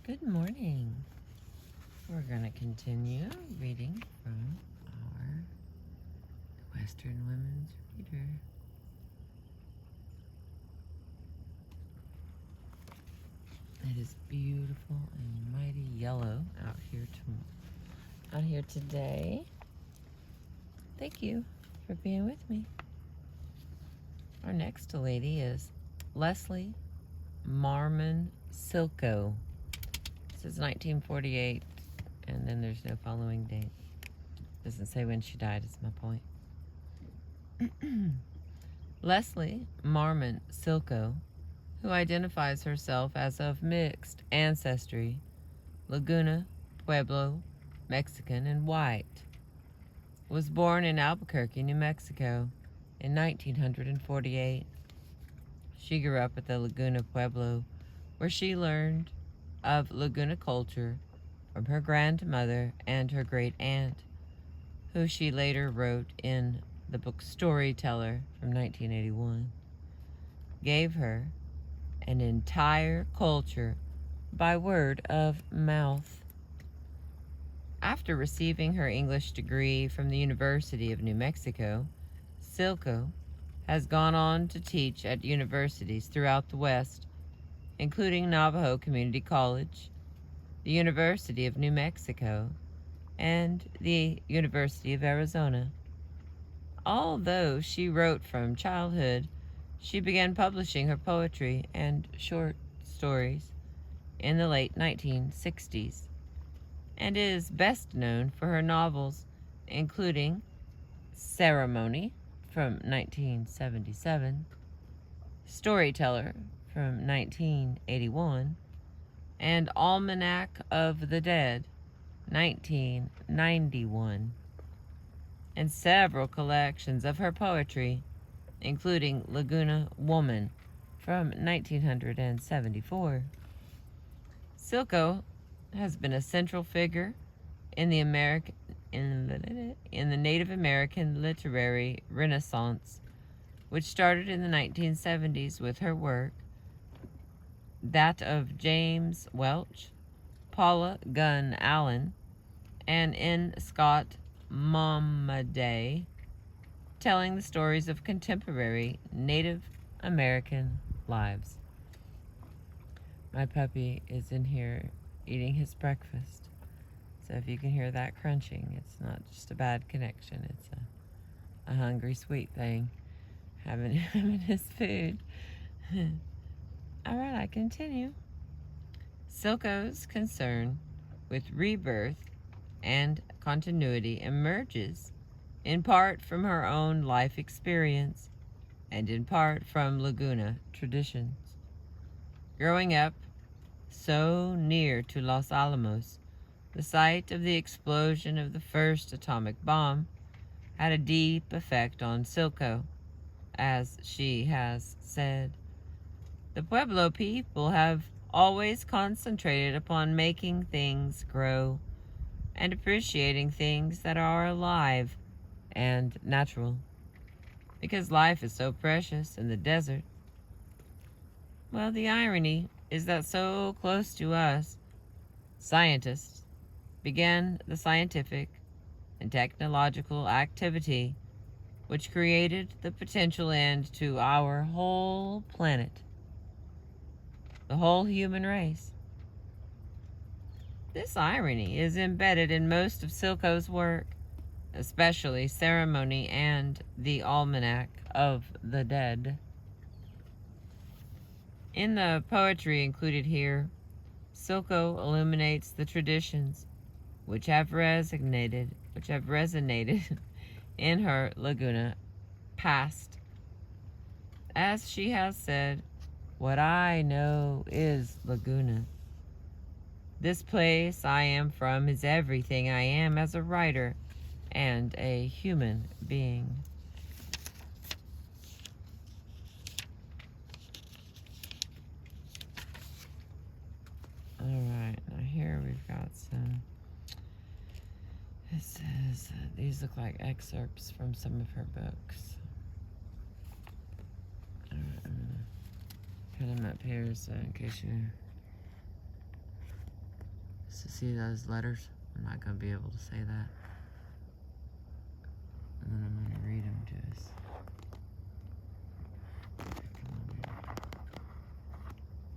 Good morning. We're going to continue reading from our Western Women's Reader. It is beautiful and mighty yellow out here today. Thank you for being with me. Our next lady is Leslie Marmon Silko. It says 1948, and then there's no following date. Doesn't say when she died, is my point. Leslie Marmon Silko, who identifies herself as of mixed ancestry, Laguna, Pueblo, Mexican, and white, was born in Albuquerque, New Mexico in 1948. She grew up at the Laguna Pueblo, where she learned of Laguna culture from her grandmother and her great aunt, who she later wrote in the book Storyteller from 1981, gave her an entire culture by word of mouth. After receiving her English degree from the University of New Mexico, Silko has gone on to teach at universities throughout the West, including Navajo Community College, the University of New Mexico, and the University of Arizona. Although she wrote from childhood, she began publishing her poetry and short stories in the late 1960s, and is best known for her novels, including Ceremony from 1977, Storyteller from 1981, and Almanac of the Dead, 1991, and several collections of her poetry, including Laguna Woman from 1974. Silko has been a central figure in the Native American literary renaissance, which started in the 1970s with her work, that of James Welch, Paula Gunn Allen, and N. Scott Momaday, telling the stories of contemporary Native American lives. My puppy is in here eating his breakfast, so if you can hear that crunching, it's not just a bad connection, it's a hungry sweet thing having his food. Alright, I continue. Silko's concern with rebirth and continuity emerges in part from her own life experience and in part from Laguna traditions. Growing up so near to Los Alamos, the site of the explosion of the first atomic bomb had a deep effect on Silko. As she has said, the Pueblo people have always concentrated upon making things grow and appreciating things that are alive and natural, because life is so precious in the desert. Well, the irony is that so close to us, scientists began the scientific and technological activity which created the potential end to our whole planet, the whole human race. This irony is embedded in most of Silko's work, especially Ceremony and the Almanac of the Dead. In the poetry included here, Silko illuminates the traditions which have resonated in her Laguna past. As she has said, "What I know is Laguna. This place I am from is everything I am as a writer and a human being." Alright, now here we've got some. It says, these look like excerpts from some of her books. Alright, I'm going to put them up here so in case you So see those letters? I'm not going to be able to say that. And then I'm going to read them to us.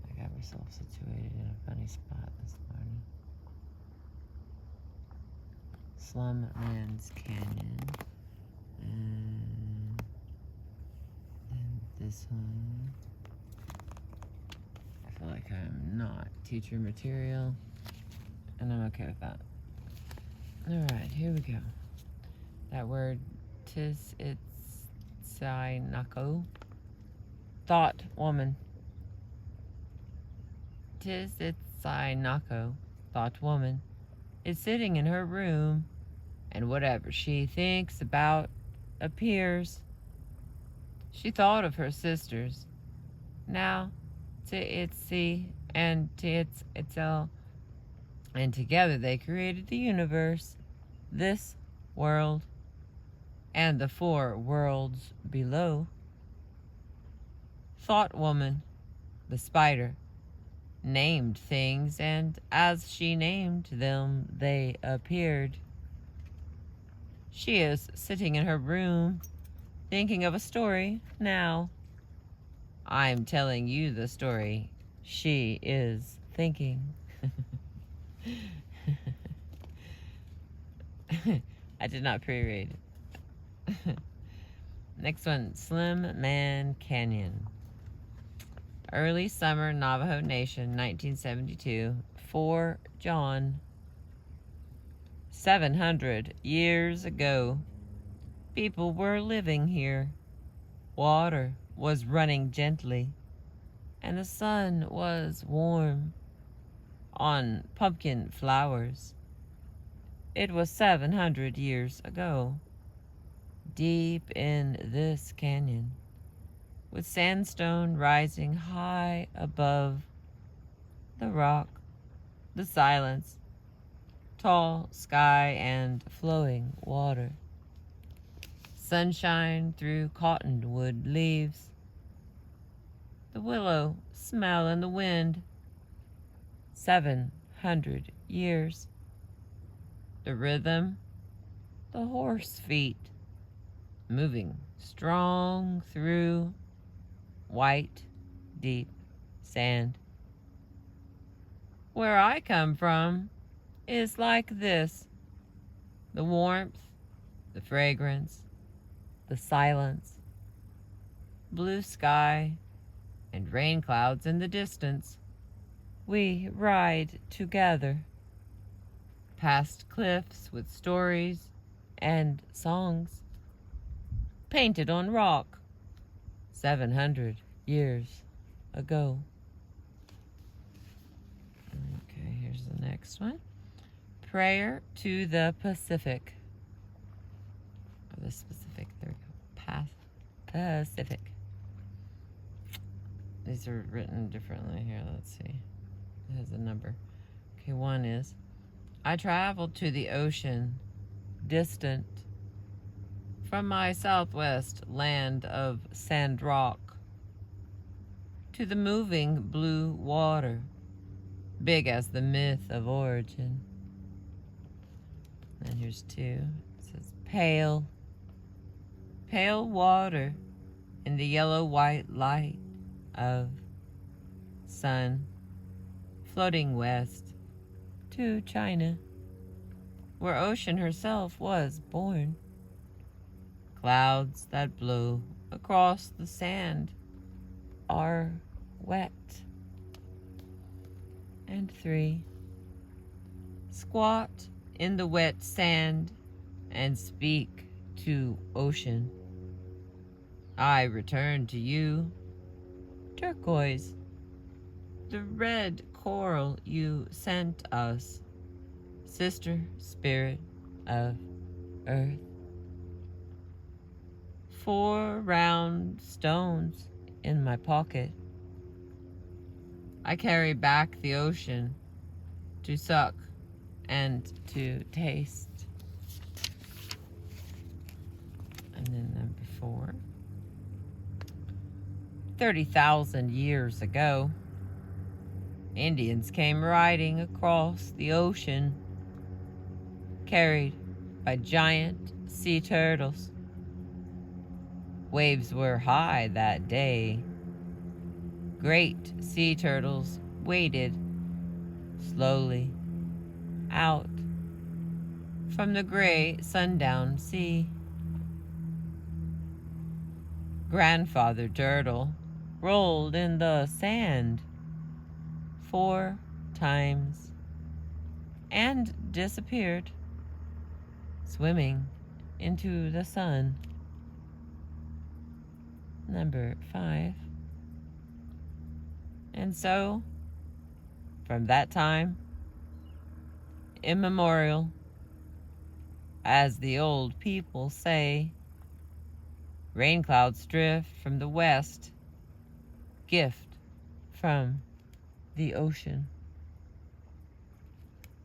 I got myself situated in a funny spot this morning. Slum Man's Canyon. And this one. I feel like I'm not teacher material, and I'm okay with that. Alright, here we go. That word, Tizitsainako. Thought woman. Tizitsainako, thought woman, is sitting in her room, and whatever she thinks about appears. She thought of her sisters. Now, Tiitsi and Tiitzel, and together they created the universe, this world, and the 4 worlds below. Thought woman, the spider, named things, and as she named them, they appeared. She is sitting in her room, thinking of a story now. I'm telling you the story she is thinking. I did not pre-read it. Next one, Slim Man Canyon. Early summer, Navajo Nation, 1972. 4 John. 700 years ago, people were living here. Water was running gently, and the sun was warm on pumpkin flowers. It was 700 years ago, deep in this canyon, with sandstone rising high above the rock, the silence, tall sky, and flowing water. Sunshine through cottonwood leaves, the willow smell in the wind. 700 years. The rhythm, the horse feet, moving strong through white, deep sand. Where I come from is like this. The warmth, the fragrance, the silence, blue sky, and rain clouds in the distance. We ride together, past cliffs with stories and songs, painted on rock, 700 years ago. Okay, here's the next one. Prayer to the Pacific. Or the specific, there we go. Pacific. These are written differently here, let's see. It has a number. Okay, one is, I traveled to the ocean, distant from my southwest land of sand rock, to the moving blue water, big as the myth of origin. And here's 2. It says, pale, pale water in the yellow-white light of sun, floating west to China, where ocean herself was born. Clouds that blow across the sand are wet. And 3, squat in the wet sand and speak to ocean. I return to you, turquoise, the red coral you sent us, sister spirit of earth. 4 round stones in my pocket. I carry back the ocean to suck and to taste. And then number 4. 30,000 years ago, Indians came riding across the ocean, carried by giant sea turtles. Waves were high that day. Great sea turtles waded slowly out from the gray sundown sea. Grandfather Turtle rolled in the sand 4 times and disappeared, swimming into the sun. Number 5. And so, from that time immemorial, as the old people say, rain clouds drift from the west, gift from the ocean.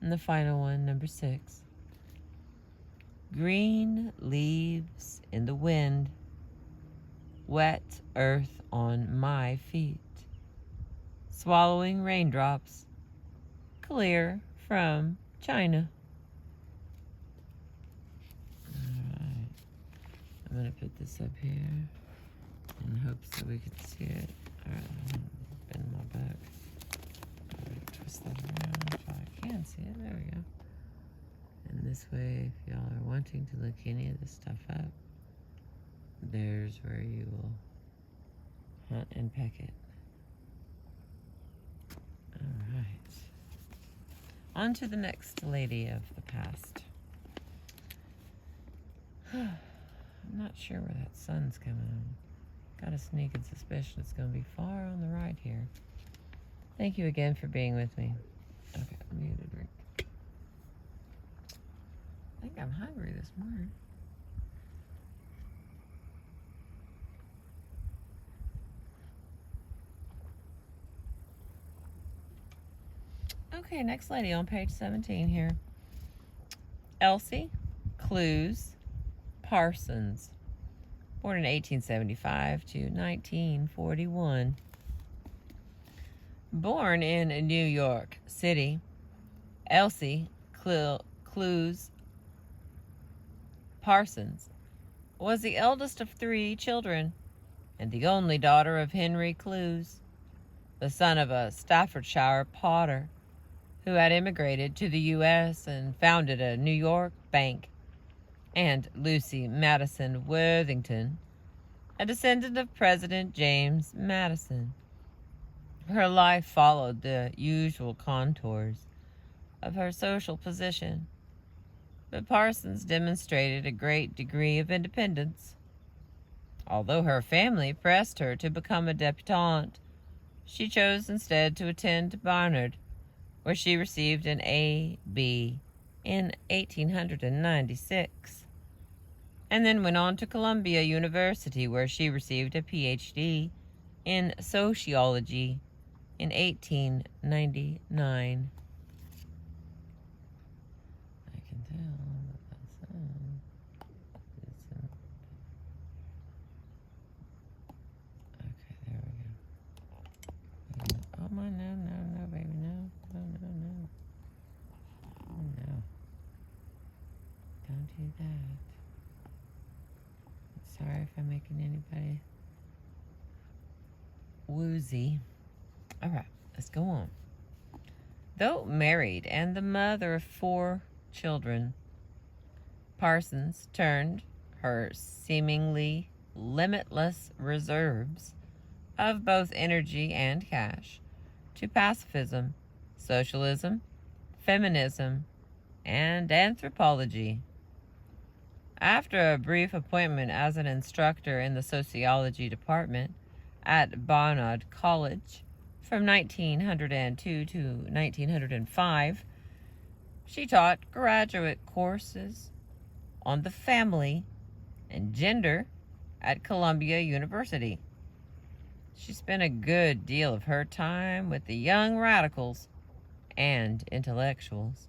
And the final one, number 6. Green leaves in the wind, wet earth on my feet, swallowing raindrops, clear from China. Alright, I'm going to put this up here in hopes that we can see it. Alright, bend my back. Alright, twist that around so I can see it. There we go. And this way, if y'all are wanting to look any of this stuff up, there's where you will hunt and peck it. Alright. On to the next lady of the past. I'm not sure where that sun's coming on. Got a sneaking suspicion it's going to be far on the right here. Thank you again for being with me. Okay, I'm going to drink. I think I'm hungry this morning. Okay, next lady on page 17 here. Elsie Clews Parsons, born in 1875 to 1941. Born in New York City, Elsie Clews Parsons was the eldest of 3 children and the only daughter of Henry Clews, the son of a Staffordshire potter who had immigrated to the U.S. and founded a New York bank, and Lucy Madison Worthington, a descendant of President James Madison. Her life followed the usual contours of her social position, but Parsons demonstrated a great degree of independence. Although her family pressed her to become a debutante, she chose instead to attend Barnard, where she received an A.B. in 1896, and then went on to Columbia University, where she received a Ph.D. in sociology in 1899. I can tell that that's okay, there we go. Oh my, no, baby, no. Oh no. Don't do that. Sorry if I'm making anybody woozy. Alright, let's go on. Though married and the mother of 4 children, Parsons turned her seemingly limitless reserves of both energy and cash to pacifism, socialism, feminism, and anthropology. After a brief appointment as an instructor in the sociology department at Barnard College from 1902 to 1905, she taught graduate courses on the family and gender at Columbia University. She spent a good deal of her time with the young radicals and intellectuals,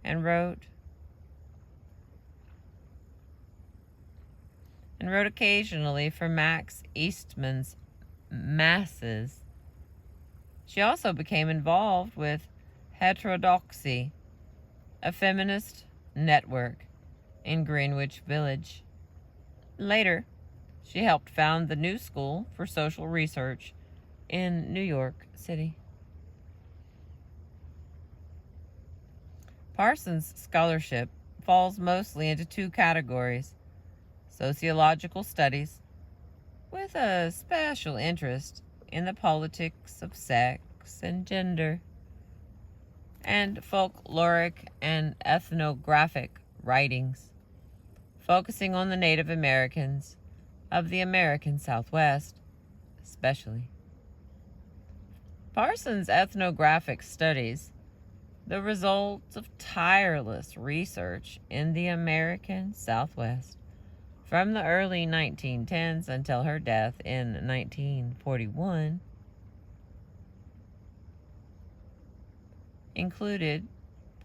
and wrote occasionally for Max Eastman's Masses, She also became involved with Heterodoxy, a feminist network in Greenwich Village. Later, she helped found the New School for Social Research in New York City. Parsons' scholarship falls mostly into two categories: sociological studies, with a special interest in the politics of sex and gender, and folkloric and ethnographic writings, focusing on the Native Americans of the American Southwest, especially. Parsons' ethnographic studies, the result of tireless research in the American Southwest from the early 1910s until her death in 1941, included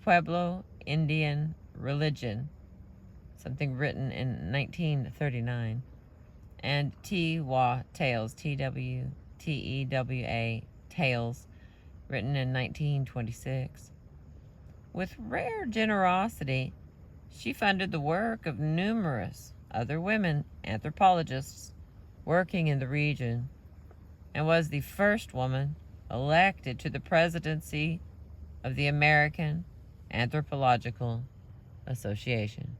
Pueblo Indian religion, something written in 1939, and Tewa Tales, T-W-T-E-W-A, Tales, written in 1926. With rare generosity, she funded the work of numerous other women anthropologists working in the region, and was the first woman elected to the presidency of the American Anthropological Association.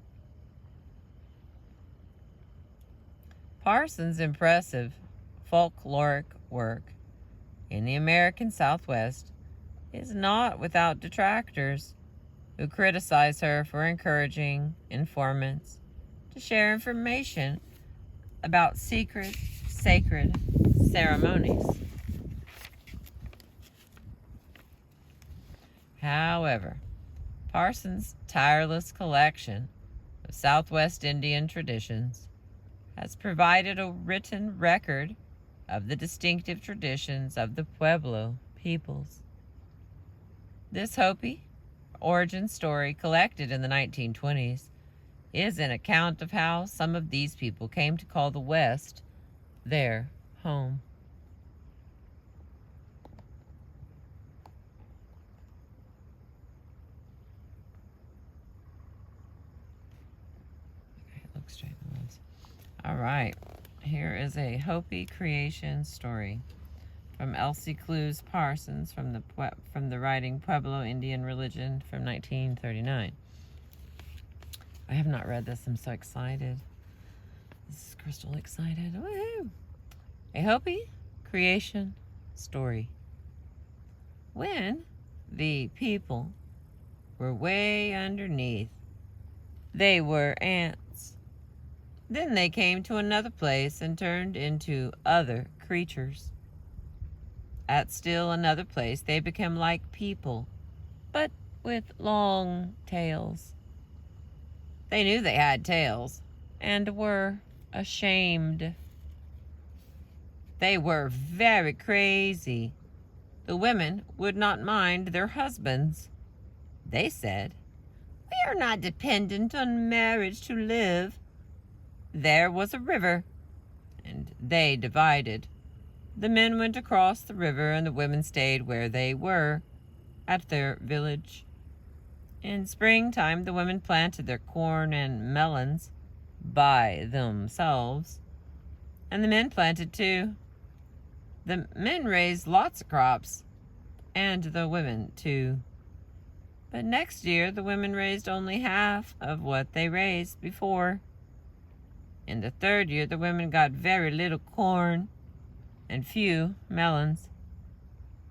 Parsons' impressive folkloric work in the American Southwest is not without detractors who criticize her for encouraging informants to share information about secret, sacred ceremonies. However, Parsons' tireless collection of Southwest Indian traditions has provided a written record of the distinctive traditions of the Pueblo peoples. This Hopi origin story, collected in the 1920s, is an account of how some of these people came to call the West their home. Okay, look straight in the lens. All right, here is a Hopi creation story from Elsie Clews Parsons from the writing Pueblo Indian Religion from 1939. I have not read this. I'm so excited. This is Crystal excited. Woohoo! A Hopi creation story. When the people were way underneath, they were ants. Then they came to another place and turned into other creatures. At still another place, they became like people, but with long tails. They knew they had tails and were ashamed. They were very crazy. The women would not mind their husbands. They said, "We are not dependent on marriage to live." There was a river, and they divided. The men went across the river, and the women stayed where they were, at their village. In springtime, the women planted their corn and melons by themselves, and the men planted too. The men raised lots of crops, and the women too. But next year, the women raised only half of what they raised before. In the third year, the women got very little corn and few melons,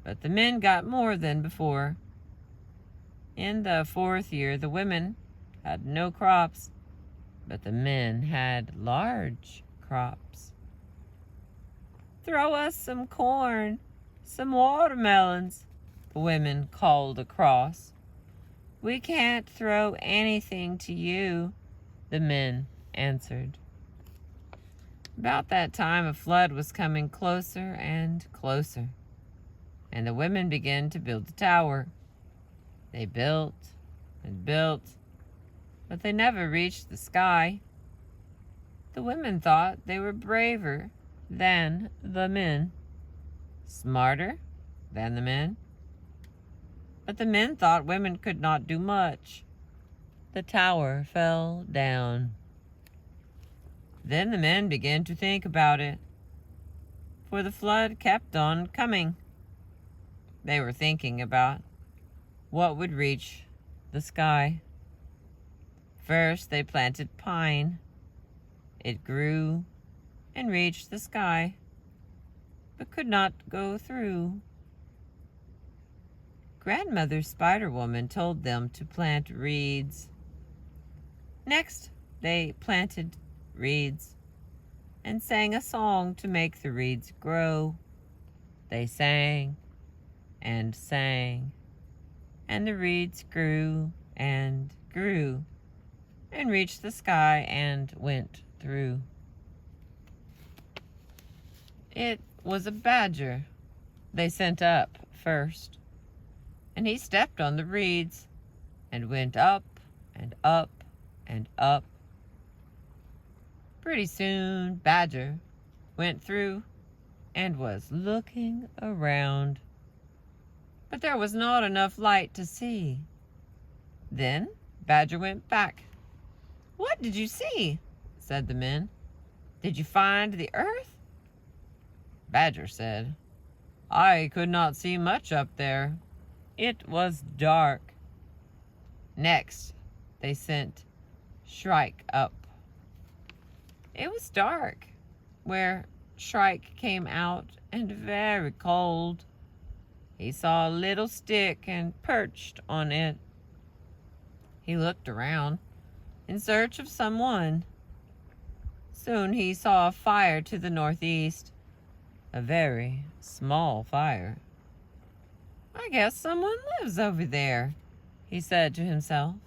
but the men got more than before. In the fourth year, the women had no crops, but the men had large crops. "Throw us some corn, some watermelons," the women called across. "We can't throw anything to you," the men answered. About that time, a flood was coming closer and closer, and the women began to build the tower. They built and built, but they never reached the sky. The women thought they were braver than the men, smarter than the men. But the men thought women could not do much. The tower fell down. Then the men began to think about it, for the flood kept on coming. They were thinking about what would reach the sky. First, they planted pine. It grew and reached the sky, but could not go through. Grandmother Spider-Woman told them to plant reeds. Next, they planted reeds and sang a song to make the reeds grow. They sang and sang, and the reeds grew and grew and reached the sky and went through. It was a badger they sent up first, and he stepped on the reeds and went up and up and up. Pretty soon, Badger went through and was looking around, but there was not enough light to see. Then Badger went back. "What did you see?" said the men. "Did you find the earth?" Badger said, "I could not see much up there. It was dark." Next, they sent Shrike up. It was dark where Shrike came out and very cold. He saw a little stick and perched on it. He looked around in search of someone. Soon he saw a fire to the northeast, a very small fire. "I guess someone lives over there," he said to himself.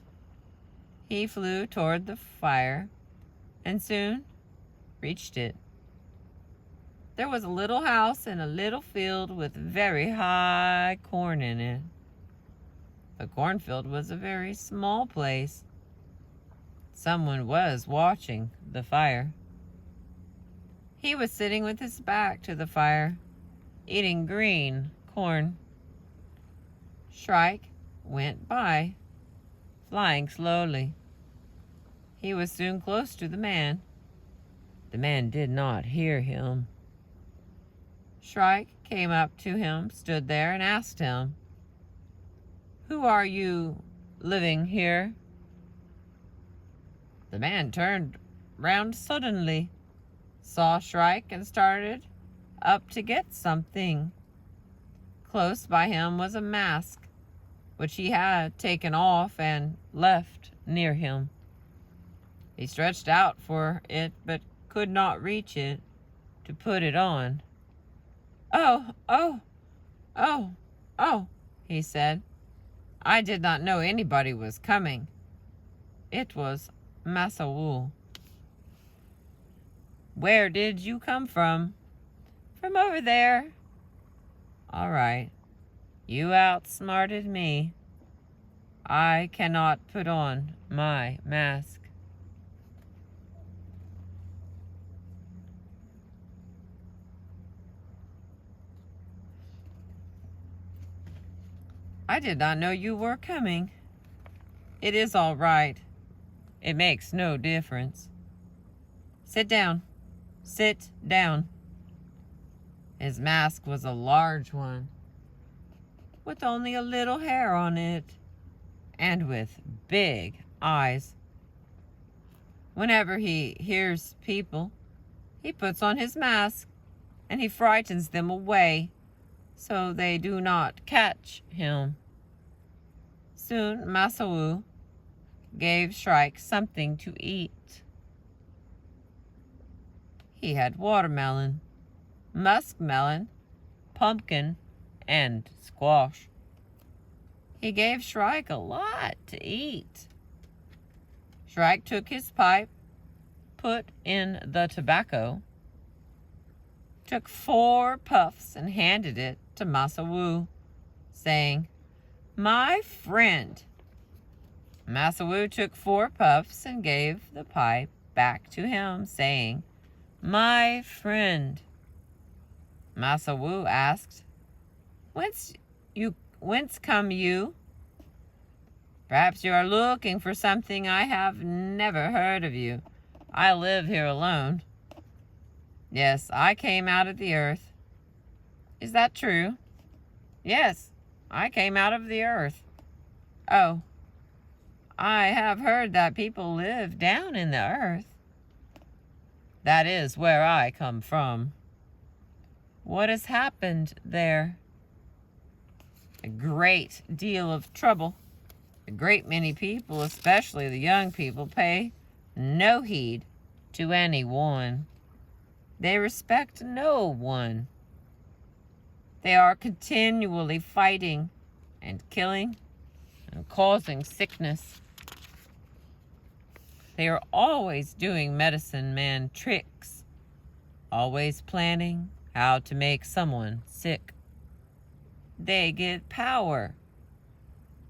He flew toward the fire and soon reached it. There was a little house in a little field with very high corn in it. The cornfield was a very small place. Someone was watching the fire. He was sitting with his back to the fire, eating green corn. Shrike went by, flying slowly. He was soon close to the man. The man did not hear him. Shrike came up to him, stood there, and asked him, "Who are you living here?" The man turned round suddenly, saw Shrike, and started up to get something. Close by him was a mask, which he had taken off and left near him. He stretched out for it, but could not reach it to put it on. "Oh, oh, oh, oh," he said. "I did not know anybody was coming." It was Massa Woo. "Where did you come from?" "From over there." "All right. You outsmarted me. I cannot put on my mask." "I did not know you were coming." "It is all right. It makes no difference. Sit down. Sit down." His mask was a large one, with only a little hair on it, and with big eyes. Whenever he hears people, he puts on his mask, and he frightens them away, so they do not catch him. Soon Massa Woo gave Shrike something to eat. He had watermelon, muskmelon, pumpkin, and squash. He gave Shrike a lot to eat. Shrike took his pipe, put in the tobacco, took 4 puffs and handed it to Massa Woo, saying, "My friend." Massa Woo took 4 puffs and gave the pipe back to him, saying, "My friend." Massa Woo asked, Whence come you? Perhaps you are looking for something. I have never heard of you. I live here alone. Yes, I came out of the earth. Is that true? Yes, I came out of the earth. Oh, I have heard that people live down in the earth. That is where I come from. What has happened there? A great deal of trouble. A great many people, especially the young people, pay no heed to anyone. They respect no one. They are continually fighting and killing and causing sickness. They are always doing medicine man tricks, always planning how to make someone sick. They get power.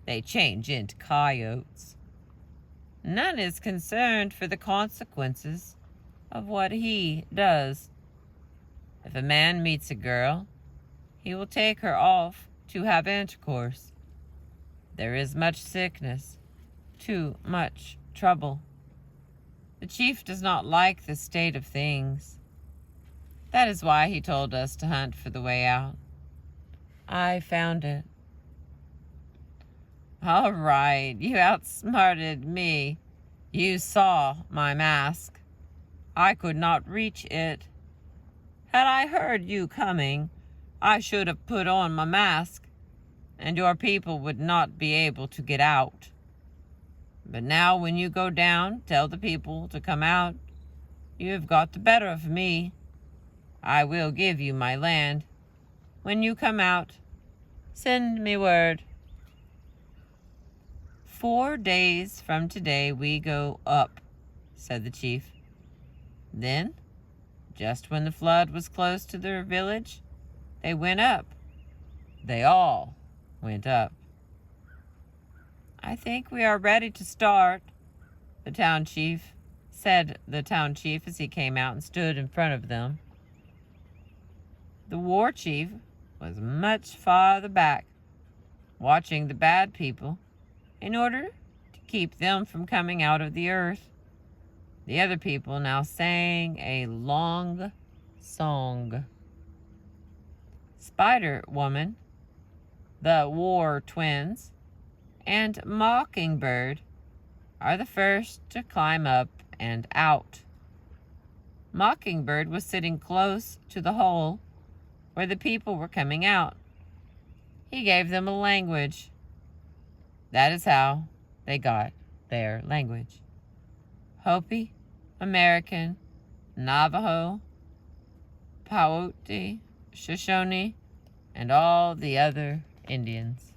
They change into coyotes. None is concerned for the consequences of what he does. If a man meets a girl, he will take her off to have intercourse. There is much sickness, too much trouble. The chief does not like this state of things. That is why he told us to hunt for the way out. I found it. All right, you outsmarted me. You saw my mask. I could not reach it. Had I heard you coming, I should have put on my mask, and your people would not be able to get out. But now when you go down, tell the people to come out. You have got the better of me. I will give you my land. When you come out, send me word. 4 days from today we go up, said the chief. Then, just when the flood was close to their village, they went up. They all went up. I think we are ready to start, said the town chief as he came out and stood in front of them. The war chief was much farther back, watching the bad people in order to keep them from coming out of the earth. The other people now sang a long song. Spider Woman, the War Twins, and Mockingbird are the first to climb up and out. Mockingbird was sitting close to the hole where the people were coming out. He gave them a language. That is how they got their language. Hopi, American, Navajo, Powhatan, Shoshone, and all the other Indians.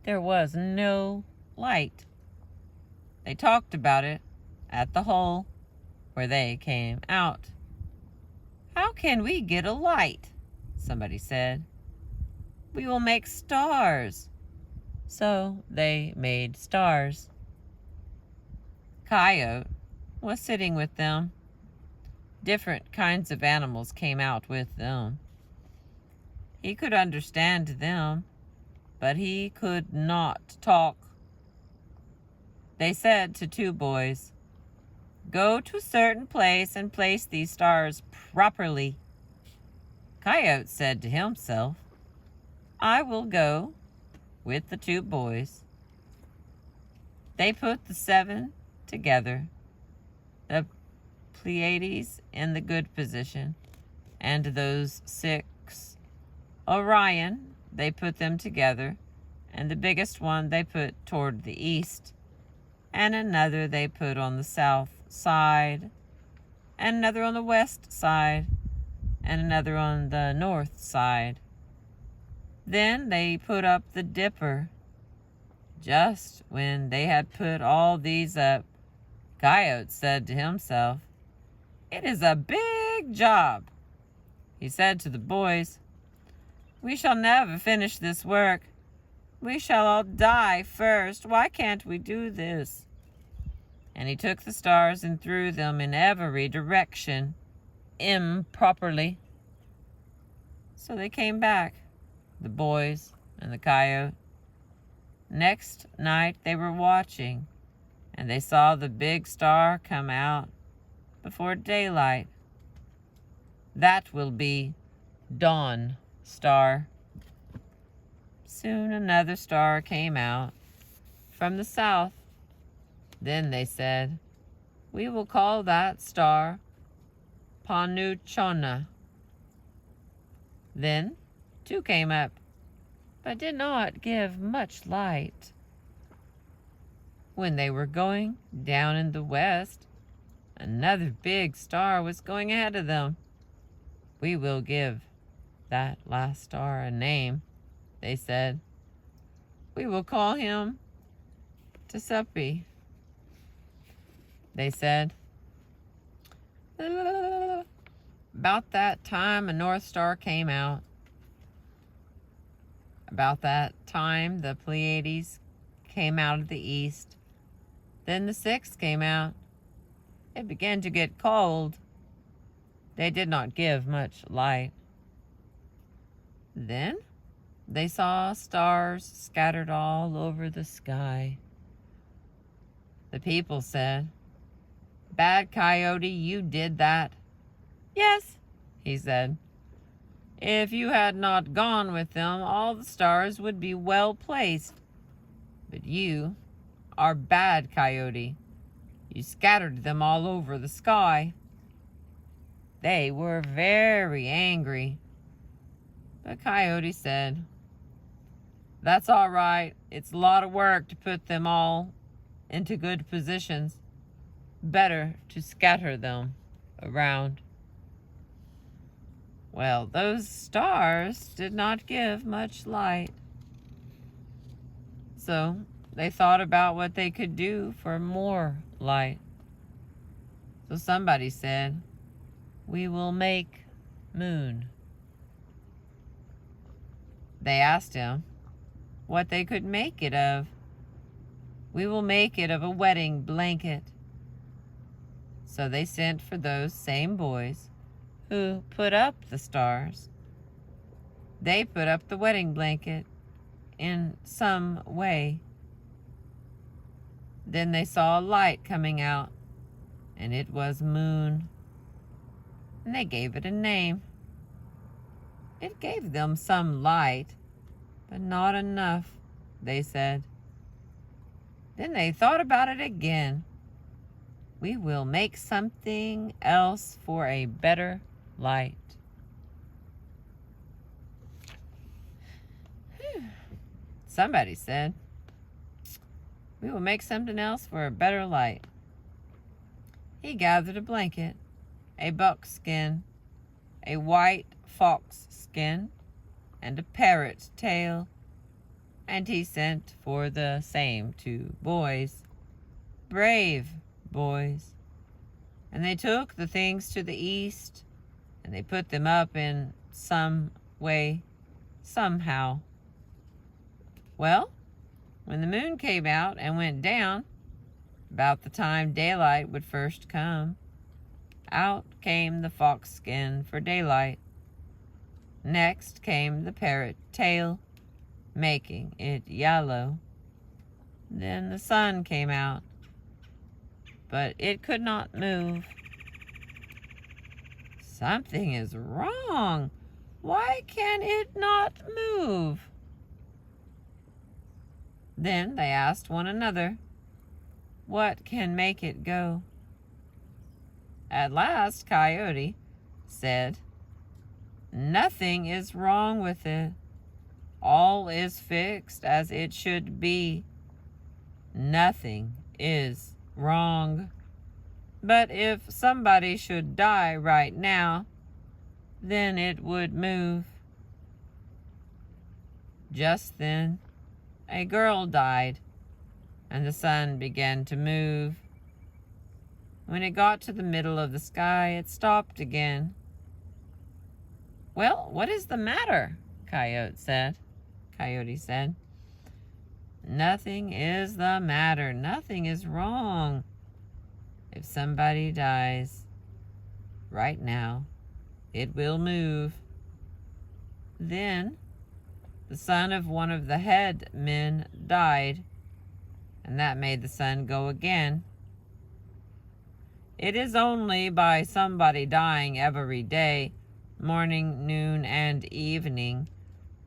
There was no light. They talked about it at the hole where they came out. How can we get a light? Somebody said. We will make stars. So they made stars. Coyote was sitting with them. Different kinds of animals came out with them. He could understand them, but he could not talk. They said to 2 boys, "Go to a certain place and place these stars properly." Coyote said to himself, "I will go with the 2 boys." They put the 7 together, the Pleiades in the good position, and those 6 Orion, they put them together, and the biggest one they put toward the east, and another they put on the south side, and another on the west side, and another on the north side. Then they put up the Dipper. Just when they had put all these up, Coyote said to himself, "It is a big job." He said to the boys, "We shall never finish this work. We shall all die first. Why can't we do this?" And he took the stars and threw them in every direction, improperly. So they came back, the boys and the coyote. Next night they were watching, and they saw the big star come out before daylight. That will be Dawn Star. Soon another star came out from the south. Then they said, "We will call that star Panuchona." Then two came up, but did not give much light. When they were going down in the west, another big star was going ahead of them. "We will give that last star a name," they said. "We will call him Tsupi," they said. About that time, a north star came out. About that time, the Pleiades came out of the east. Then the sixth came out. It began to get cold. They did not give much light. Then they saw stars scattered all over the sky. The people said, "Bad Coyote, you did that." "Yes," he said. "If you had not gone with them, all the stars would be well placed. But you are Bad Coyote. You scattered them all over the sky." They were very angry. But Coyote said, "That's all right. It's a lot of work to put them all into good positions. Better to scatter them around." Well, those stars did not give much light. So they thought about what they could do for more light. So somebody said, "We will make moon." They asked him what they could make it of. "We will make it of a wedding blanket." So they sent for those same boys who put up the stars. They put up the wedding blanket in some way. Then they saw a light coming out, and it was moon. And they gave it a name. It gave them some light, but not enough, they said. Then they thought about it again. "We will make something else for a better light." Somebody said, "We will make something else for a better light." He gathered a blanket, a buckskin, a white fox skin, and a parrot tail, and he sent for the same two boys, brave boys. And they took the things to the east, and they put them up in some way, somehow. Well, when the moon came out and went down, about the time daylight would first come, out came the fox skin for daylight. Next came the parrot tail, making it yellow. Then the sun came out, but it could not move. "Something is wrong. Why can it not move?" Then they asked one another, "What can make it go?" At last Coyote said, "Nothing is wrong with it. All is fixed as it should be. Nothing is wrong. But if somebody should die right now, then it would move." Just then, a girl died, and the sun began to move. When it got to the middle of the sky, it stopped again. "Well, what is the matter?" Coyote said. "Nothing is the matter. Nothing is wrong. If somebody dies right now, it will move." Then the son of one of the head men died, and that made the sun go again. It is only by somebody dying every day, morning, noon, and evening,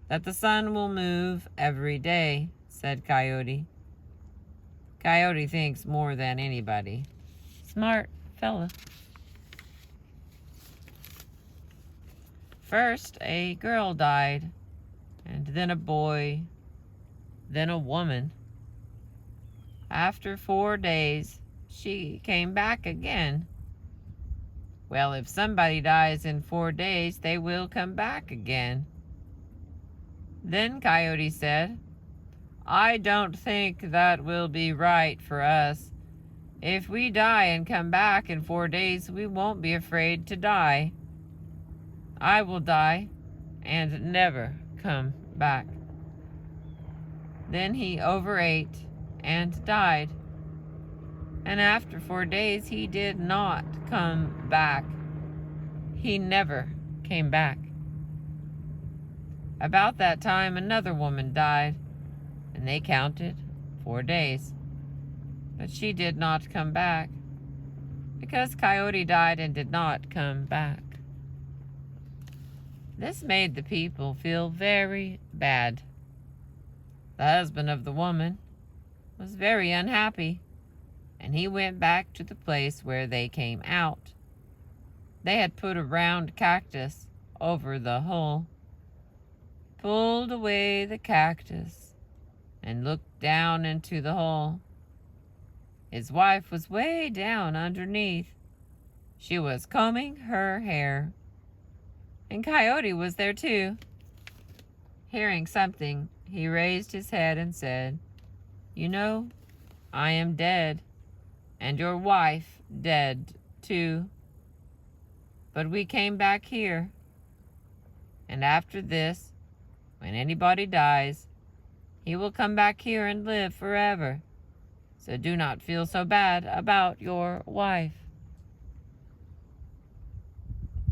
that the sun will move every day, said Coyote. Coyote thinks more than anybody. Smart fella. First, a girl died, and then a boy, then a woman. After 4 days, she came back again. Well, if somebody dies in 4 days, they will come back again. Then Coyote said, I don't think that will be right for us. If we die and come back in 4 days, we won't be afraid to die. I will die and never come back. Then he overate and died. And after 4 days, he did not come back. He never came back. About that time, another woman died, and they counted 4 days. But she did not come back, because Coyote died and did not come back. This made the people feel very bad. The husband of the woman was very unhappy, and he went back to the place where they came out. They had put a round cactus over the hole, pulled away the cactus, and looked down into the hole. His wife was way down underneath. She was combing her hair. And Coyote was there too. Hearing something, he raised his head and said, You know, I am dead, and your wife dead too. But we came back here. And after this, when anybody dies, he will come back here and live forever. So do not feel so bad about your wife.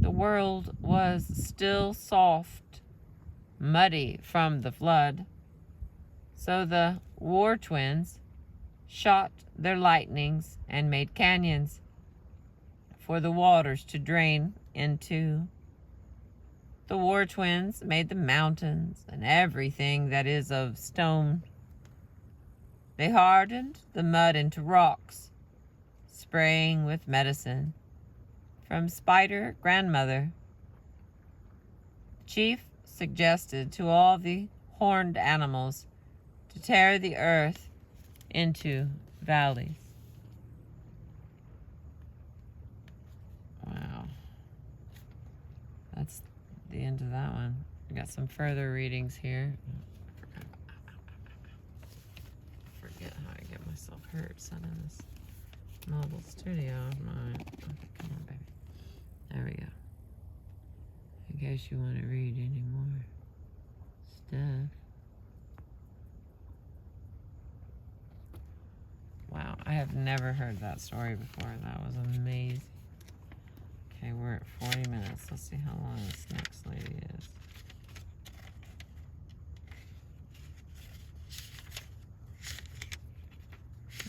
The world was still soft, muddy from the flood. So the war twins shot their lightnings and made canyons for the waters to drain into. The war twins made the mountains and everything that is of stone. They hardened the mud into rocks, spraying with medicine from Spider Grandmother. The chief suggested to all the horned animals to tear the earth into valleys. Wow. That's the end of that one. I got some further readings here. I forget how I get myself hurt setting this mobile studio of mine. Okay, come on, baby. There we go. In case you want to read any more stuff. Wow, I have never heard that story before. That was amazing. Okay, we're at 40 minutes. Let's see how long this next lady is.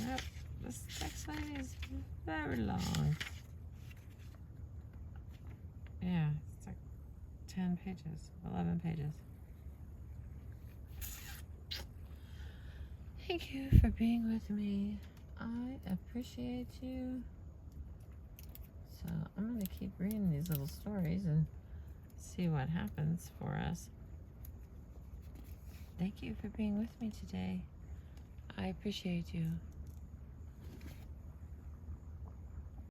Yep, this next lady is very long. Yeah, it's like 10 pages, 11 pages. Thank you for being with me. I appreciate you. So I'm going to keep reading these little stories and see what happens for us. Thank you for being with me today. I appreciate you.